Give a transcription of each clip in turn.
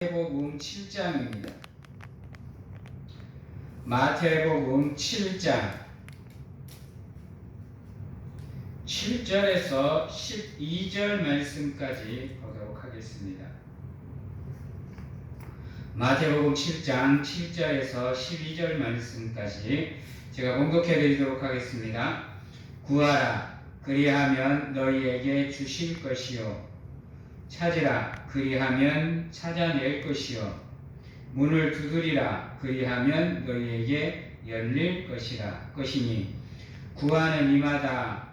마태복음 7장입니다. 마태복음 7장 7절에서 12절 말씀까지 보도록 하겠습니다. 마태복음 7장 7절에서 12절 말씀까지 제가 봉독해 드리도록 하겠습니다. 구하라, 그리하면 너희에게 주실 것이요, 찾으라, 그리하면 찾아낼 것이요, 문을 두드리라, 그리하면 너희에게 열릴 것이니, 구하는 이마다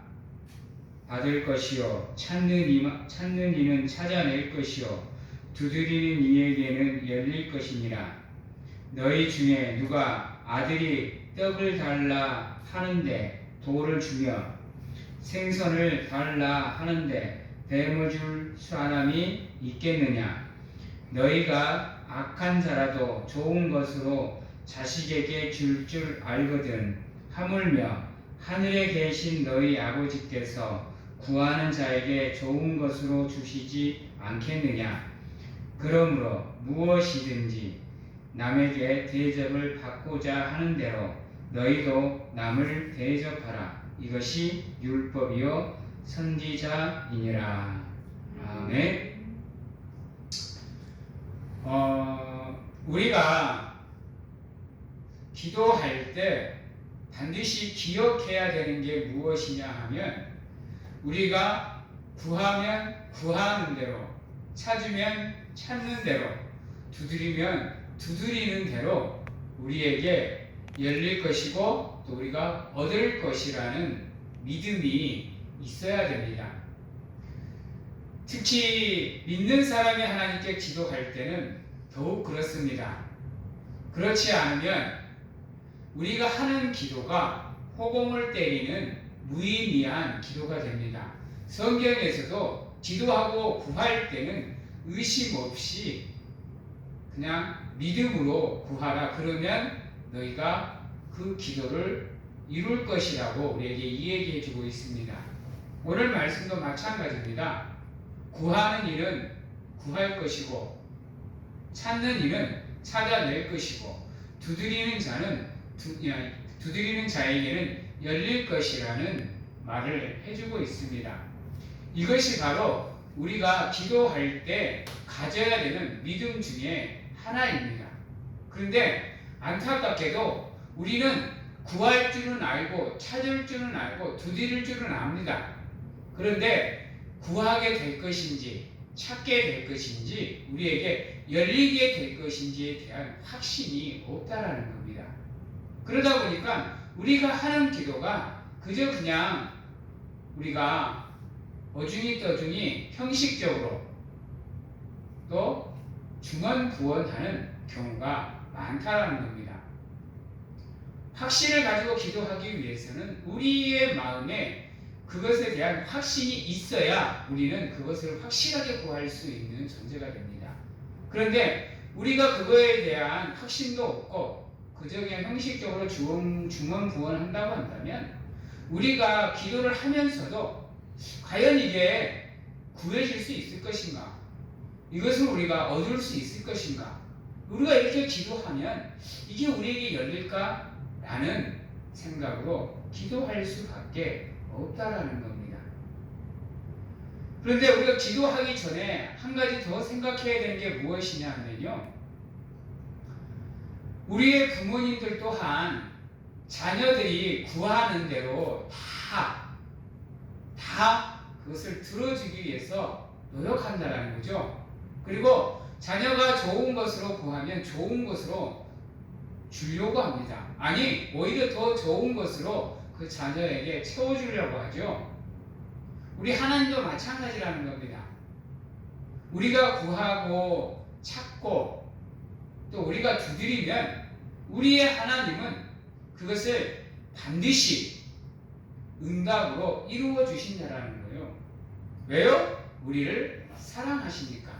받을 것이요, 찾는 이는 찾아낼 것이요, 두드리는 이에게는 열릴 것이니라. 너희 중에 누가 아들이 떡을 달라 하는데 돌을 주며, 생선을 달라 하는데 뱀을 줄 사람이 있겠느냐? 너희가 악한 자라도 좋은 것으로 자식에게 줄 알거든. 하물며 하늘에 계신 너희 아버지께서 구하는 자에게 좋은 것으로 주시지 않겠느냐? 그러므로 무엇이든지 남에게 대접을 받고자 하는 대로 너희도 남을 대접하라. 이것이 율법이요 선지자이니라. 아멘. 우리가 기도할 때 반드시 기억해야 되는 게 무엇이냐 하면, 우리가 구하면 구하는 대로, 찾으면 찾는 대로, 두드리면 두드리는 대로 우리에게 열릴 것이고 또 우리가 얻을 것이라는 믿음이 있어야 됩니다. 특히 믿는 사람이 하나님께 기도할 때는 더욱 그렇습니다. 그렇지 않으면 우리가 하는 기도가 호공을 때리는 무의미한 기도가 됩니다. 성경에서도 기도하고 구할 때는 의심 없이 그냥 믿음으로 구하라, 그러면 너희가 그 기도를 이룰 것이라고 우리에게 이야기해 주고 있습니다. 오늘 말씀도 마찬가지입니다. 구하는 일은 구할 것이고, 찾는 일은 찾아낼 것이고, 두드리는 자에게는 열릴 것이라는 말을 해주고 있습니다. 이것이 바로 우리가 기도할 때 가져야 되는 믿음 중에 하나입니다. 그런데 안타깝게도 우리는 구할 줄은 알고, 찾을 줄은 알고, 두드릴 줄은 압니다. 그런데 구하게 될 것인지, 찾게 될 것인지, 우리에게 열리게 될 것인지에 대한 확신이 없다라는 겁니다. 그러다 보니까 우리가 하는 기도가 그저 그냥 우리가 어중이 떠중이 형식적으로 또 중언부언하는 경우가 많다라는 겁니다. 확신을 가지고 기도하기 위해서는 우리의 마음에 그것에 대한 확신이 있어야 우리는 그것을 확실하게 구할 수 있는 존재가 됩니다. 그런데 우리가 그거에 대한 확신도 없고 그저 그냥 형식적으로 중언부언한다고 한다면, 우리가 기도를 하면서도 과연 이게 구해질 수 있을 것인가? 이것을 우리가 얻을 수 있을 것인가? 우리가 이렇게 기도하면 이게 우리에게 열릴까? 라는 생각으로 기도할 수밖에 없다라는 겁니다. 그런데 우리가 기도하기 전에 한 가지 더 생각해야 되는 게 무엇이냐 하면요, 우리의 부모님들 또한 자녀들이 구하는 대로 다 그것을 들어주기 위해서 노력한다라는 거죠. 그리고 자녀가 좋은 것으로 구하면 좋은 것으로 주려고 합니다. 아니, 오히려 더 좋은 것으로 그 자녀에게 채워주려고 하죠. 우리 하나님도 마찬가지라는 겁니다. 우리가 구하고 찾고 또 우리가 두드리면 우리의 하나님은 그것을 반드시 응답으로 이루어 주신다라는 거예요. 왜요? 우리를 사랑하시니까.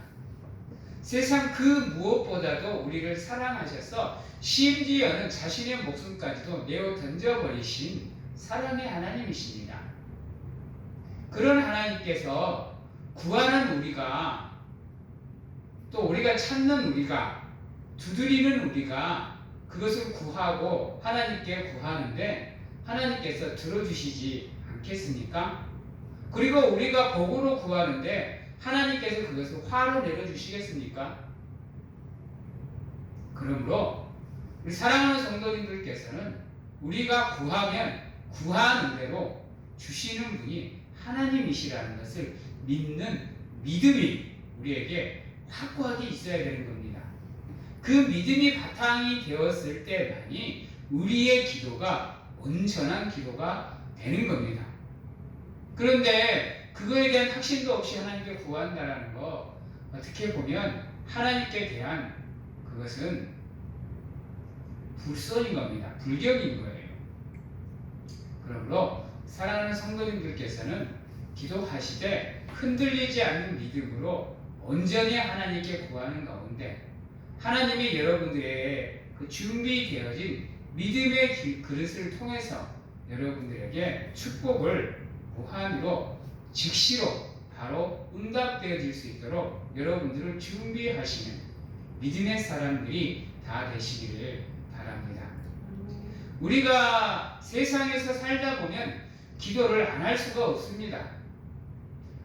세상 그 무엇보다도 우리를 사랑하셔서 심지어는 자신의 목숨까지도 내어 던져버리신 사랑의 하나님이십니다. 그런 하나님께서 구하는 우리가 또 우리가 찾는 우리가, 두드리는 우리가 그것을 구하고 하나님께 구하는데 하나님께서 들어주시지 않겠습니까? 그리고 우리가 복으로 구하는데 하나님께서 그것을 화로 내려주시겠습니까? 그러므로 우리 사랑하는 성도님들께서는 우리가 구하면 구하는 대로 주시는 분이 하나님이시라는 것을 믿는 믿음이 우리에게 확고하게 있어야 되는 겁니다. 그 믿음이 바탕이 되었을 때만이 우리의 기도가 온전한 기도가 되는 겁니다. 그런데 그거에 대한 확신도 없이 하나님께 구한다는 거, 어떻게 보면 하나님께 대한 그것은 불선인 겁니다. 불경인 거예요. 그러므로 사랑하는 성도님들께서는 기도하시되 흔들리지 않는 믿음으로 온전히 하나님께 구하는 가운데 하나님이 여러분들의 그 준비되어진 믿음의 그릇을 통해서 여러분들에게 축복을 무한으로 즉시로 바로 응답되어질 수 있도록 여러분들을 준비하시는 믿음의 사람들이 다 되시기를 바랍니다. 우리가 세상에서 살다 보면 기도를 안 할 수가 없습니다.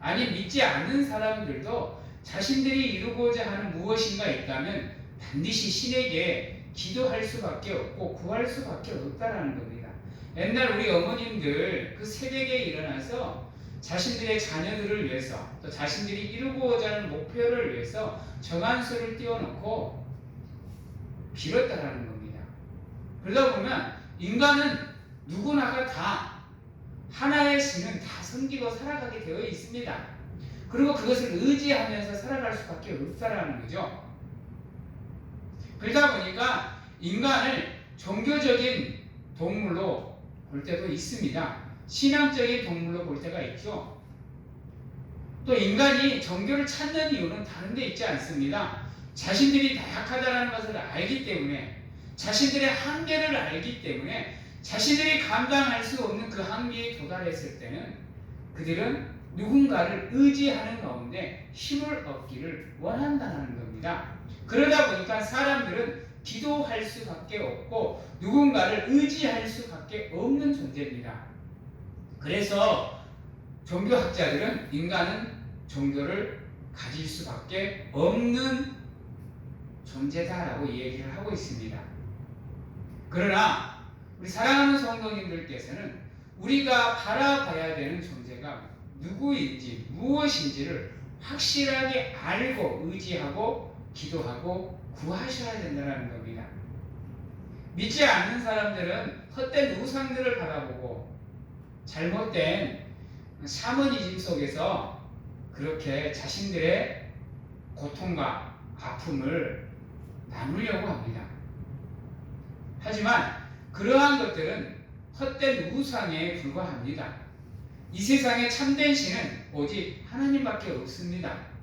아니, 믿지 않는 사람들도 자신들이 이루고자 하는 무엇인가 있다면 반드시 신에게 기도할 수밖에 없고 구할 수밖에 없다라는 겁니다. 옛날 우리 어머님들 그 새벽에 일어나서 자신들의 자녀들을 위해서 또 자신들이 이루고자 하는 목표를 위해서 정한수를 띄워놓고 빌었다라는 겁니다. 그러다 보면 인간은 누구나가 다 하나의 신은 다 섬기고 살아가게 되어 있습니다. 그리고 그것을 의지하면서 살아갈 수밖에 없다라는 거죠. 그러다 보니까 인간을 종교적인 동물로 볼 때도 있습니다. 신앙적인 동물로 볼 때가 있죠. 또 인간이 종교를 찾는 이유는 다른 데 있지 않습니다. 자신들이 나약하다는 것을 알기 때문에, 자신들의 한계를 알기 때문에, 자신들이 감당할 수 없는 그 한계에 도달했을 때는 그들은 누군가를 의지하는 가운데 힘을 얻기를 원한다는 겁니다. 그러다 보니까 사람들은 기도할 수밖에 없고 누군가를 의지할 수밖에 없는 존재입니다. 그래서 종교학자들은 인간은 종교를 가질 수밖에 없는 존재다라고 얘기를 하고 있습니다. 그러나 우리 사랑하는 성도님들께서는 우리가 바라봐야 되는 존재가 누구인지 무엇인지를 확실하게 알고 의지하고 기도하고 구하셔야 된다는 겁니다. 믿지 않는 사람들은 헛된 우상들을 바라보고 잘못된 샤머니즘 속에서 그렇게 자신들의 고통과 아픔을 나누려고 합니다. 하지만 그러한 것들은 헛된 우상에 불과합니다. 이 세상에 참된 신은 오직 하나님밖에 없습니다.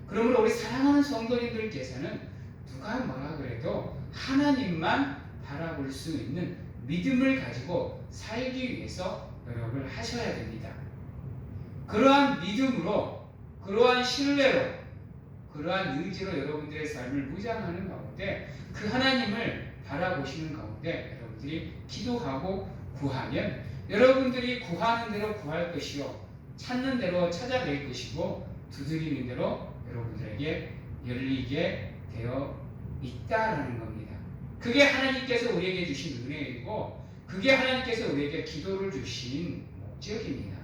그러므로 우리 사랑하는 성도님들께서는 누가 뭐라 그래도 하나님만 바라볼 수 있는 믿음을 가지고 살기 위해서 노력을 하셔야 됩니다. 그러한 믿음으로, 그러한 신뢰로, 그러한 의지로 여러분들의 삶을 무장하는 가운데 그 하나님을 바라보시는 가운데 여러분들이 기도하고 구하면 여러분들이 구하는 대로 구할 것이요, 찾는 대로 찾아낼 것이고 두드리는 대로 여러분들에게 열리게 되어 있다라는 겁니다. 그게 하나님께서 우리에게 주신 은혜이고 그게 하나님께서 우리에게 기도를 주신 목적입니다.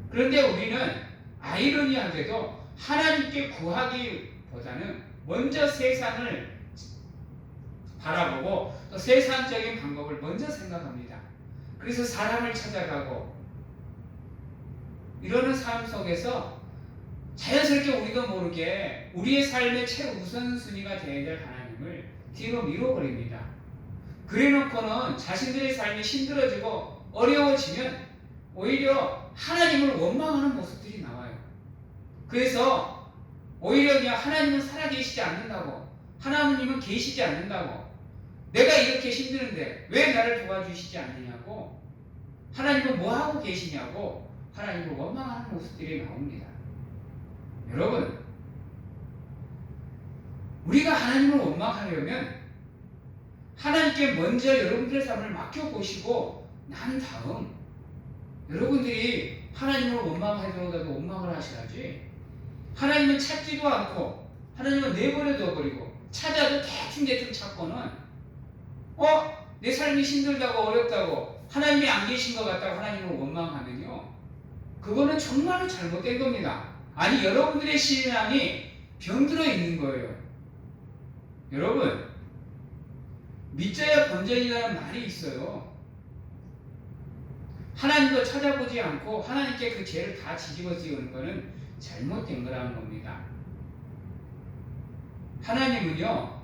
그런데 우리는 아이러니하게도 하나님께 구하기보다는 먼저 세상을 바라보고 또 세상적인 방법을 먼저 생각합니다. 그래서 사람을 찾아가고 이러는 삶 속에서 자연스럽게 우리도 모르게 우리의 삶의 최우선순위가 되어야 될 하나님을 뒤로 밀어버립니다. 그래놓고는 자신들의 삶이 힘들어지고 어려워지면 오히려 하나님을 원망하는 모습들이 나와요. 그래서 오히려 그냥 하나님은 살아계시지 않는다고, 하나님은 계시지 않는다고, 내가 이렇게 힘드는데 왜 나를 도와주시지 않느냐고, 하나님은 뭐하고 계시냐고 하나님을 원망하는 모습들이 나옵니다. 여러분, 우리가 하나님을 원망하려면 하나님께 먼저 여러분들의 삶을 맡겨보시고 난 다음 여러분들이 하나님을 원망하더라도 원망을 하셔야지. 하나님은 찾지도 않고 하나님은 내버려 둬버리고 찾아도 대충 찾고는 내 삶이 힘들다고 어렵다고 하나님이 안 계신 것 같다고 하나님을 원망하면요, 그거는 정말로 잘못된 겁니다. 아니, 여러분들의 신앙이 병들어 있는 거예요. 여러분, 믿져야 본전이라는 말이 있어요. 하나님도 찾아보지 않고 하나님께 그 죄를 다 뒤집어 씌우는 것은 잘못된 거라는 겁니다. 하나님은요,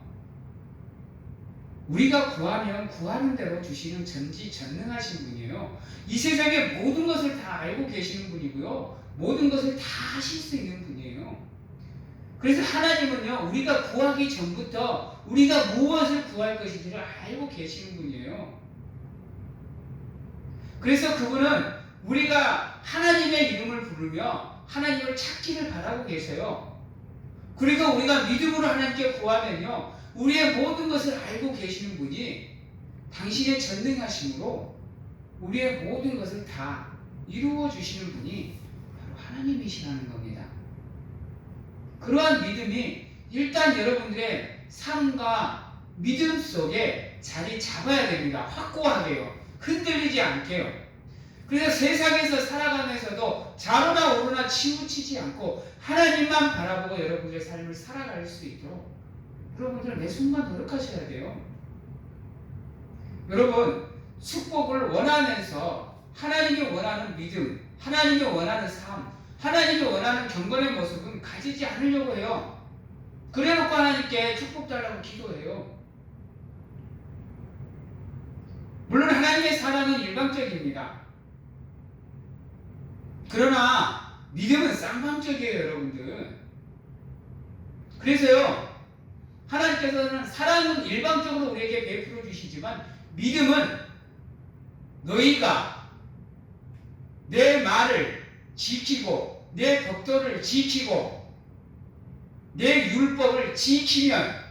우리가 구하면 구하는 대로 주시는 전지전능하신 분이에요. 이 세상의 모든 것을 다 알고 계시는 분이고요, 모든 것을 다 하실 수 있는 분이에요. 그래서 하나님은요, 우리가 구하기 전부터 우리가 무엇을 구할 것인지를 알고 계시는 분이에요. 그래서 그분은 우리가 하나님의 이름을 부르며 하나님을 찾기를 바라고 계세요. 그리고 우리가 믿음으로 하나님께 구하면요, 우리의 모든 것을 알고 계시는 분이 당신의 전능하심으로 우리의 모든 것을 다 이루어 주시는 분이 바로 하나님이시라는 겁니다. 그러한 믿음이 일단 여러분들의 삶과 믿음 속에 자리 잡아야 됩니다. 확고하게요. 흔들리지 않게요. 그래서 세상에서 살아가면서도 좌로나 우로나 치우치지 않고 하나님만 바라보고 여러분들의 삶을 살아갈 수 있도록 여러분들 매 순간 노력하셔야 돼요. 여러분, 축복을 원하면서 하나님이 원하는 믿음, 하나님이 원하는 삶, 하나님이 원하는 경건의 모습은 가지지 않으려고 해요. 그래놓고 하나님께 축복 달라고 기도해요. 물론 하나님의 사랑은 일방적입니다. 그러나 믿음은 쌍방적이에요, 여러분들. 그래서요, 하나님께서는 사랑은 일방적으로 우리에게 베풀어 주시지만 믿음은 너희가 내 말을 지키고 내 법도를 지키고 내 율법을 지키면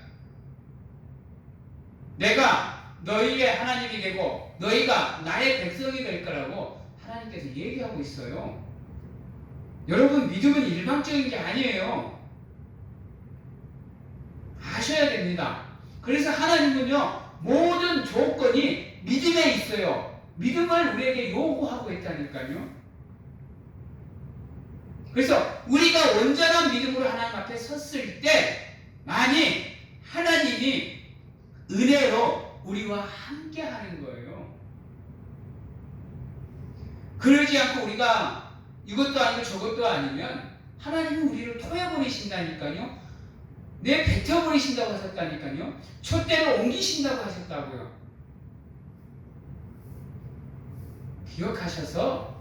내가 너희의 하나님이 되고 너희가 나의 백성이 될 거라고 하나님께서 얘기하고 있어요. 여러분, 믿음은 일방적인 게 아니에요. 아셔야 됩니다. 그래서 하나님은요, 모든 조건이 믿음에 있어요. 믿음을 우리에게 요구하고 있다니까요. 그래서 우리가 온전한 믿음으로 하나님 앞에 섰을 때 만일 하나님이 은혜로 우리와 함께 하는 거예요. 그러지 않고 우리가 이것도 아니고 저것도 아니면 하나님은 우리를 토해버리신다니까요. 뱉어버리신다고 하셨다니까요. 촛대를 옮기신다고 하셨다고요. 기억하셔서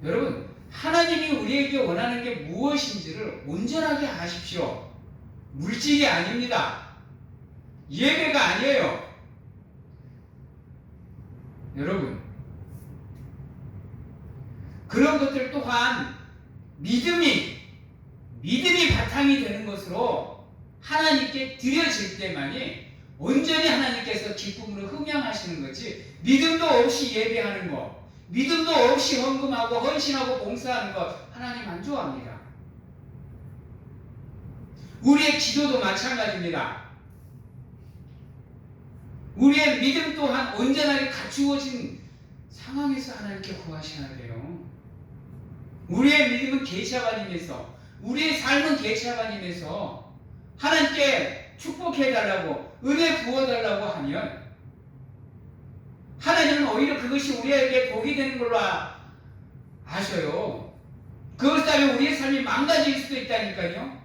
여러분, 하나님이 우리에게 원하는 게 무엇인지를 온전하게 아십시오. 물질이 아닙니다. 예배가 아니에요. 여러분, 그런 것들 또한 믿음이 바탕이 되는 것으로 하나님께 드려질 때만이 온전히 하나님께서 기쁨으로 흠양하시는 거지, 믿음도 없이 예배하는 것, 믿음도 없이 헌금하고 헌신하고 봉사하는 것 하나님 안 좋아합니다. 우리의 기도도 마찬가지입니다. 우리의 믿음 또한 온전하게 갖추어진 상황에서 하나님께 구하셔야 돼요. 우리의 믿음은 계시아가님에서, 우리의 삶은 계시아가님에서 하나님께 축복해달라고, 은혜 부어달라고 하면 하나님은 오히려 그것이 우리에게 복이 되는 걸로 아셔요. 그것 때문에 우리의 삶이 망가질 수도 있다니까요.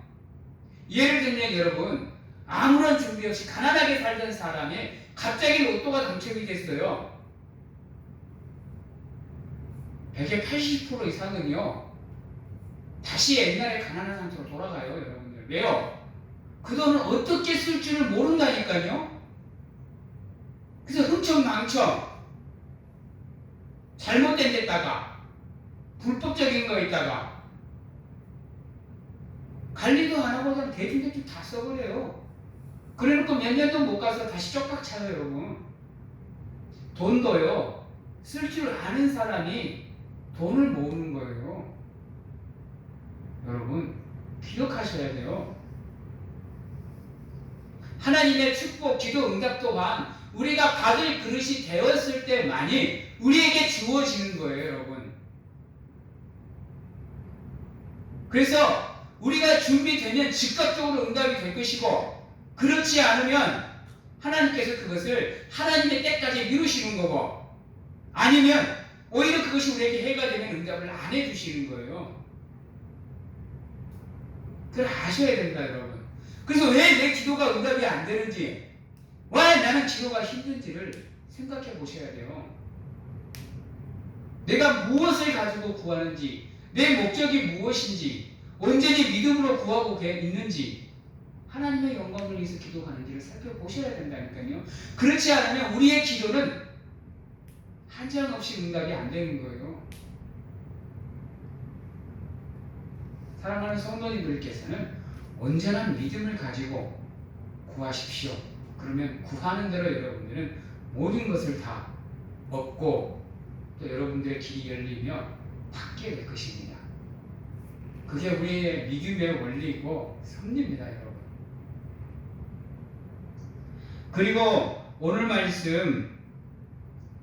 예를 들면 여러분, 아무런 준비 없이 가난하게 살던 사람이 갑자기 로또가 당첨이 됐어요. 100의 80% 이상은요, 다시 옛날에 가난한 상태로 돌아가요, 여러분들. 왜요? 그 돈을 어떻게 쓸 줄을 모른다니까요. 그래서 흥청망청 잘못된 데다가 불법적인 거에다가 관리도 안 하고 그냥 대충 다 써버려요. 그래놓고 몇 년도 못 가서 다시 쪽박 차요, 여러분. 돈도요, 쓸 줄 아는 사람이 돈을 모으는 거예요. 여러분, 기억하셔야 돼요. 하나님의 축복, 기도 응답 또한 우리가 받을 그릇이 되었을 때만이 우리에게 주어지는 거예요, 여러분. 그래서 우리가 준비되면 즉각적으로 응답이 될 것이고, 그렇지 않으면 하나님께서 그것을 하나님의 때까지 미루시는 거고, 아니면 오히려 그것이 우리에게 해가 되면 응답을 안 해주시는 거예요. 그걸 아셔야 된다, 여러분. 그래서 왜 내 기도가 응답이 안 되는지, 왜 나는 기도가 힘든지를 생각해 보셔야 돼요. 내가 무엇을 가지고 구하는지, 내 목적이 무엇인지, 온전히 믿음으로 구하고 있는지, 하나님의 영광을 위해서 기도하는지를 살펴보셔야 된다니까요. 그렇지 않으면 우리의 기도는 한장없이 응답이 안 되는 거예요. 사랑하는 성도님들께서는 온전한 믿음을 가지고 구하십시오. 그러면 구하는 대로 여러분들은 모든 것을 다 얻고 또 여러분들의 길이 열리며 받게 될 것입니다. 그게 우리의 믿음의 원리이고 섭리입니다, 여러분. 그리고 오늘 말씀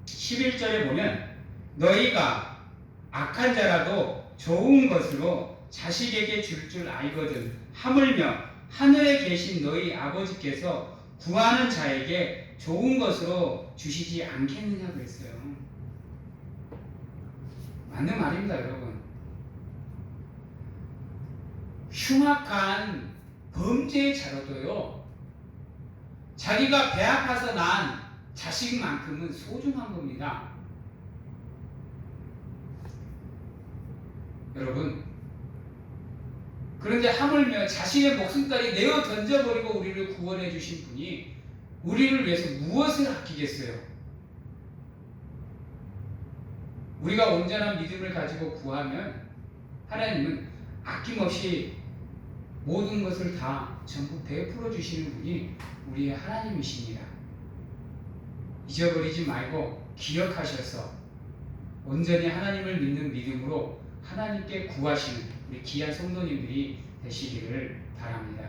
11절에 보면 너희가 악한 자라도 좋은 것으로 자식에게 줄 줄 알거든 하물며 하늘에 계신 너희 아버지께서 구하는 자에게 좋은 것으로 주시지 않겠느냐 그랬어요. 맞는 말입니다, 여러분. 흉악한 범죄자로도요, 자기가 배 아파서 낳은 자식만큼은 소중한 겁니다. 여러분, 그런데 하물며 자신의 목숨까지 내어 던져버리고 우리를 구원해 주신 분이 우리를 위해서 무엇을 아끼겠어요? 우리가 온전한 믿음을 가지고 구하면 하나님은 아낌없이 모든 것을 다 전부 베풀어 주시는 분이 우리의 하나님이십니다. 잊어버리지 말고 기억하셔서 온전히 하나님을 믿는 믿음으로 하나님께 구하시는 우리 귀한 성도님들이 되시기를 바랍니다.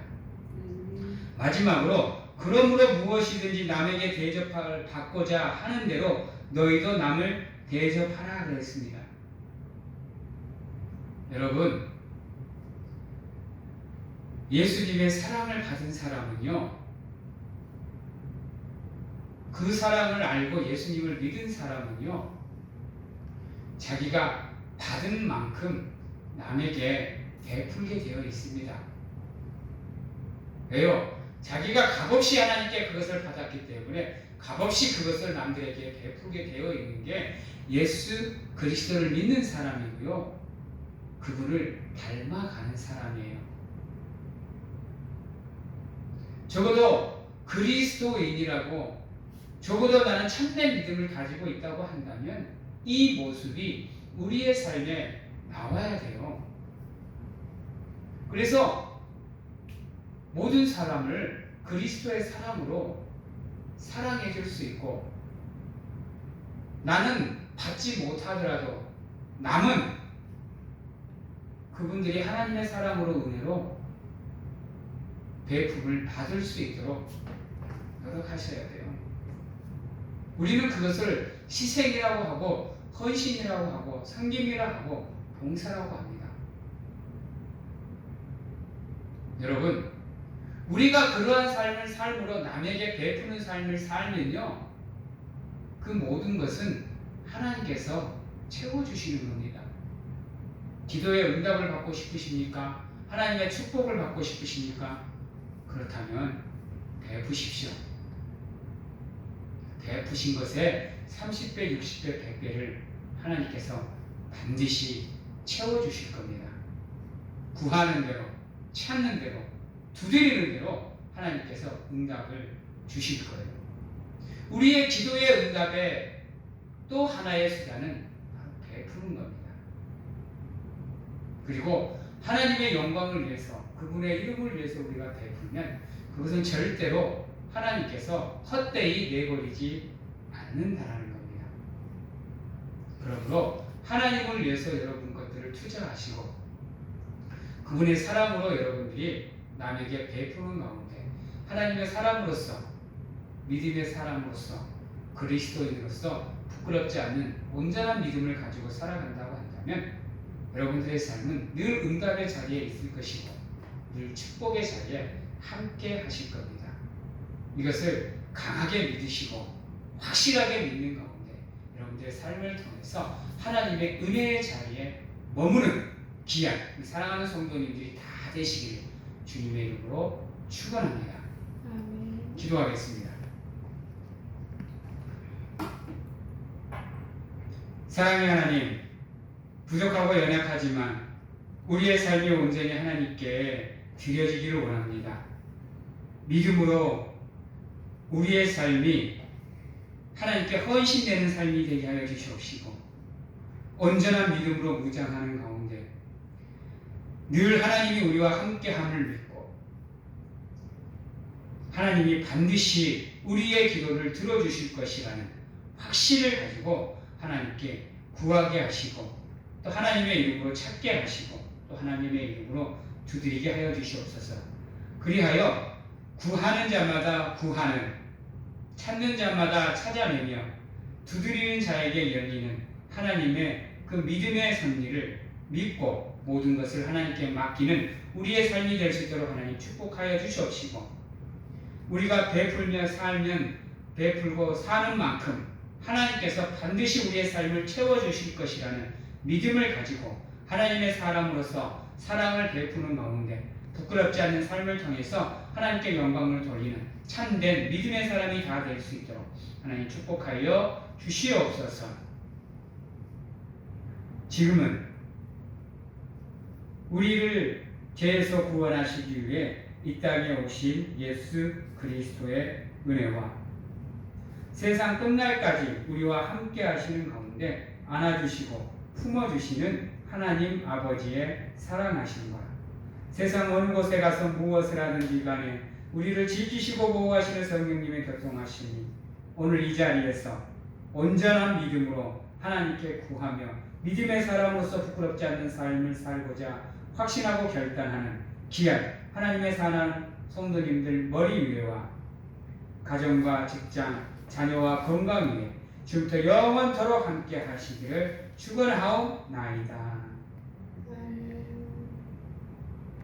마지막으로 그러므로 무엇이든지 남에게 대접을 받고자 하는 대로 너희도 남을 대접하라 그랬습니다. 여러분, 예수님의 사랑을 받은 사람은요, 그 사랑을 알고 예수님을 믿은 사람은요, 자기가 받은 만큼 남에게 베풀게 되어 있습니다. 왜요? 자기가 값없이 하나님께 그것을 받았기 때문에 값없이 그것을 남들에게 베풀게 되어 있는 게 예수 그리스도를 믿는 사람이고요, 그분을 닮아가는 사람이에요. 적어도 그리스도인이라고, 적어도 나는 참된 믿음을 가지고 있다고 한다면 이 모습이 우리의 삶에 나와야 돼요. 그래서 모든 사람을 그리스도의 사랑으로 사랑해 줄 수 있고, 나는 받지 못하더라도 남은 그분들이 하나님의 사랑으로 은혜로 베품을 받을 수 있도록 노력하셔야 돼요. 우리는 그것을 희생이라고 하고 헌신이라고 하고 섬김이라고 하고 봉사라고 합니다. 여러분, 우리가 그러한 삶을 삶으로 남에게 베푸는 삶을 살면요, 그 모든 것은 하나님께서 채워주시는 겁니다. 기도의 응답을 받고 싶으십니까? 하나님의 축복을 받고 싶으십니까? 그렇다면 베푸십시오. 베푸신 것에 30배, 60배, 100배를 하나님께서 반드시 채워주실 겁니다. 구하는 대로, 찾는 대로, 두드리는 대로 하나님께서 응답을 주실 거예요. 우리의 기도의 응답의 또 하나의 수단은 바로 베푸는 겁니다. 그리고 하나님의 영광을 위해서, 그분의 이름을 위해서 우리가 베풀면 그것은 절대로 하나님께서 헛되이 내버리지 않는다라는 겁니다. 그러므로 하나님을 위해서 여러분 것들을 투자하시고 그분의 사랑으로 여러분들이 남에게 베푸는 가운데 하나님의 사람으로서, 믿음의 사람으로서, 그리스도인으로서 부끄럽지 않는 온전한 믿음을 가지고 살아간다고 한다면 여러분들의 삶은 늘 응답의 자리에 있을 것이고 늘 축복의 자리에 함께 하실 겁니다. 이것을 강하게 믿으시고 확실하게 믿는 가운데 여러분들의 삶을 통해서 하나님의 은혜의 자리에 머무는 귀한 사랑하는 성도님들이 다 되시기를 주님의 이름으로 축원합니다. 아멘. 기도하겠습니다. 사랑의 하나님, 부족하고 연약하지만 우리의 삶이 온전히 하나님께 드려지기를 원합니다. 믿음으로 우리의 삶이 하나님께 헌신되는 삶이 되게 하여 주시옵시고 온전한 믿음으로 무장하는 가운데 늘 하나님이 우리와 함께함을 믿고 하나님이 반드시 우리의 기도를 들어주실 것이라는 확신을 가지고 하나님께 구하게 하시고 또 하나님의 이름으로 찾게 하시고 또 하나님의 이름으로 두드리게 하여 주시옵소서. 그리하여 구하는 자마다 구하는, 찾는 자마다 찾아내며 두드리는 자에게 열리는 하나님의 그 믿음의 섭리를 믿고 모든 것을 하나님께 맡기는 우리의 삶이 될 수 있도록 하나님 축복하여 주시옵시고 우리가 베풀며 살면 베풀고 사는 만큼 하나님께서 반드시 우리의 삶을 채워주실 것이라는 믿음을 가지고 하나님의 사람으로서 사랑을 베푸는 가운데 부끄럽지 않는 삶을 통해서 하나님께 영광을 돌리는 참된 믿음의 사람이 다 될 수 있도록 하나님 축복하여 주시옵소서. 지금은 우리를 죄에서 구원하시기 위해 이 땅에 오신 예수 그리스도의 은혜와 세상 끝날까지 우리와 함께 하시는 가운데 안아주시고 품어주시는 하나님 아버지의 사랑하심과 세상 어느 곳에 가서 무엇을 하든지 간에 우리를 지키시고 보호하시는 성령님의 교통하심이 오늘 이 자리에서 온전한 믿음으로 하나님께 구하며 믿음의 사람으로서 부끄럽지 않는 삶을 살고자 확신하고 결단하는 귀한 하나님의 사랑하는 성도님들 머리 위에와 가정과 직장, 자녀와 건강 위에 지금부터 영원토록 함께 하시기를 축원하옵나이다.